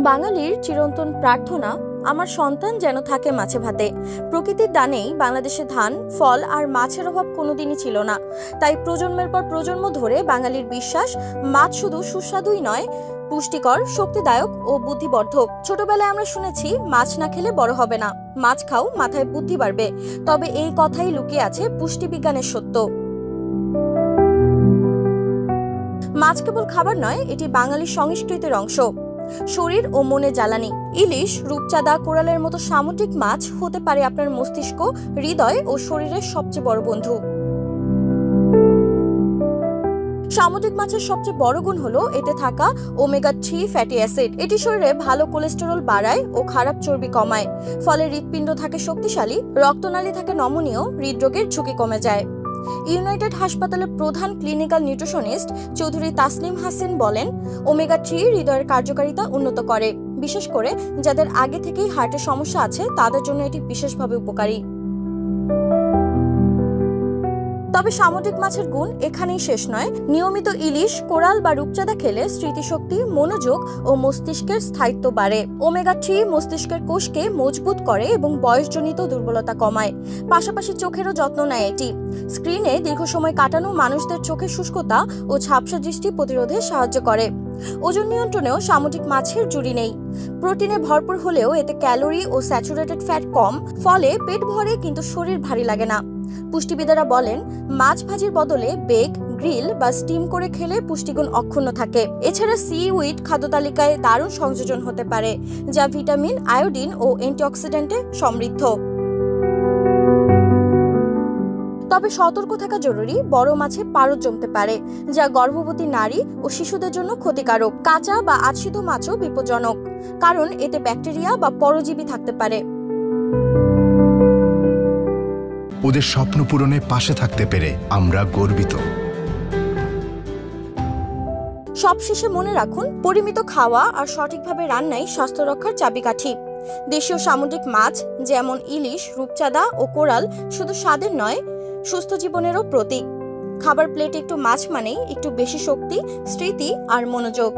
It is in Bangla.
বাঙালির চিরন্তন প্রার্থনা আমার সন্তান যেন থাকে মাছে ভাতে। প্রকৃতির দানেই বাংলাদেশে ধান, ফল আর মাছের অভাব কোনোদিনই ছিল না। তাই প্রজন্মের পর প্রজন্ম ধরে বাঙালির বিশ্বাস, মাছ শুধু সুস্বাদুই নয়, পুষ্টিকর, শক্তিদায়ক ও বুদ্ধিবর্ধক। ছোটবেলায় আমরা শুনেছি মাছ না খেলে বড় হবে না, মাছ খাও মাথায় বুদ্ধি বাড়বে। তবে এই কথাই লুকিয়ে আছে পুষ্টিবিজ্ঞানের সত্য। মাছ কেবল খাবার নয়, এটি বাঙালির সংস্কৃতির অংশ, শরীর ও মনে জ্বালানি। ইলিশ, রূপচাঁদা, কোরালের মতো সামুদ্রিক মাছ হতে পারে আপনার মস্তিষ্ক, হৃদয় ও শরীরের সবচেয়ে বড় বন্ধু। সামুদ্রিক মাছের সবচেয়ে বড় গুণ হলো এতে থাকা ওমেগা 3 ফ্যাটি অ্যাসিড। এটি শরীরে ভালো কোলেস্টেরল বাড়ায় ও খারাপ চর্বি কমায়। ফলে হৃৎপিণ্ড থাকে শক্তিশালী, রক্তনালী থাকে নমনীয়, হৃদরোগের ঝুঁকি কমে যায়। ইউনাইটেড হাসপাতালের প্রধান ক্লিনিক্যাল নিউট্রিশনিস্ট চৌধুরী তাসলিম হাসান বলেন, ওমেগা 3 হৃদয়ের কার্যকারিতা উন্নত করে। বিশেষ করে যাদের আগে থেকেই হার্টের সমস্যা আছে তাদের জন্য এটি বিশেষভাবে উপকারী। তবে সামুদ্রিক মাছের গুণ এখানেই শেষ নয়। নিয়মিত ইলিশ, কোরাল বা রূপচাঁদা খেলে স্মৃতিশক্তি, মনোযোগ ও মস্তিষ্কের স্থায়িত্ব বাড়ে। ওমেগা 3 মস্তিষ্কের কোষকে মজবুত করে এবং বয়সজনিত দুর্বলতা কমায়। পাশাপাশি চোখেরও যত্ন নেয় এটি। স্ক্রিনে দীর্ঘ সময় কাটানো মানুষদের চোখের শুষ্কতা ও ঝাপসা দৃষ্টি প্রতিরোধে সাহায্য করে। ওজন নিয়ন্ত্রণেও সামুদ্রিক মাছের জুড়ি নেই। প্রোটিনে ভরপুর হলেও এতে ক্যালোরি ও স্যাচুরেটেড ফ্যাট কম, ফলে পেট ভরে কিন্তু শরীর ভারী লাগে না। পুষ্টিবিদেরা বলেন, মাছ ভাজির বদলে বেক, গ্রিল বা স্টিম করে খেলে পুষ্টিগুণ অক্ষুণ্ণ থাকে। এছাড়া সি-উইড খাদ্য তালিকায় দারুণ সংযোজন হতে পারে, যা ভিটামিন, আয়োডিন ও অ্যান্টিঅক্সিডেন্টে সমৃদ্ধ। তবে সতর্ক থাকা জরুরি, বড় মাছে পারদ জমতে পারে, যা গর্ভবতী নারী ও শিশুদের জন্য ক্ষতিকারক। কাঁচা বা আধসিদ্ধ মাছও বিপজ্জনক, কারণ এতে ব্যাকটেরিয়া বা পরজীবী থাকতে পারে। ওদের স্বপ্ন পূরণে পাশে থাকতে পেরে আমরা গর্বিত। সবশেষে মনে রাখুন, পরিমিত খাওয়া আর সঠিকভাবে রান্নাই স্বাস্থ্য রক্ষার চাবিকাঠি। দেশীয় সামুদ্রিক মাছ যেমন ইলিশ, রূপচাঁদা ও কোরাল শুধু স্বাদের নয়, সুস্থ জীবনেরও প্রতীক। খাবার প্লেটে একটু মাছ মানেই একটু বেশি শক্তি, স্মৃতি আর মনোযোগ।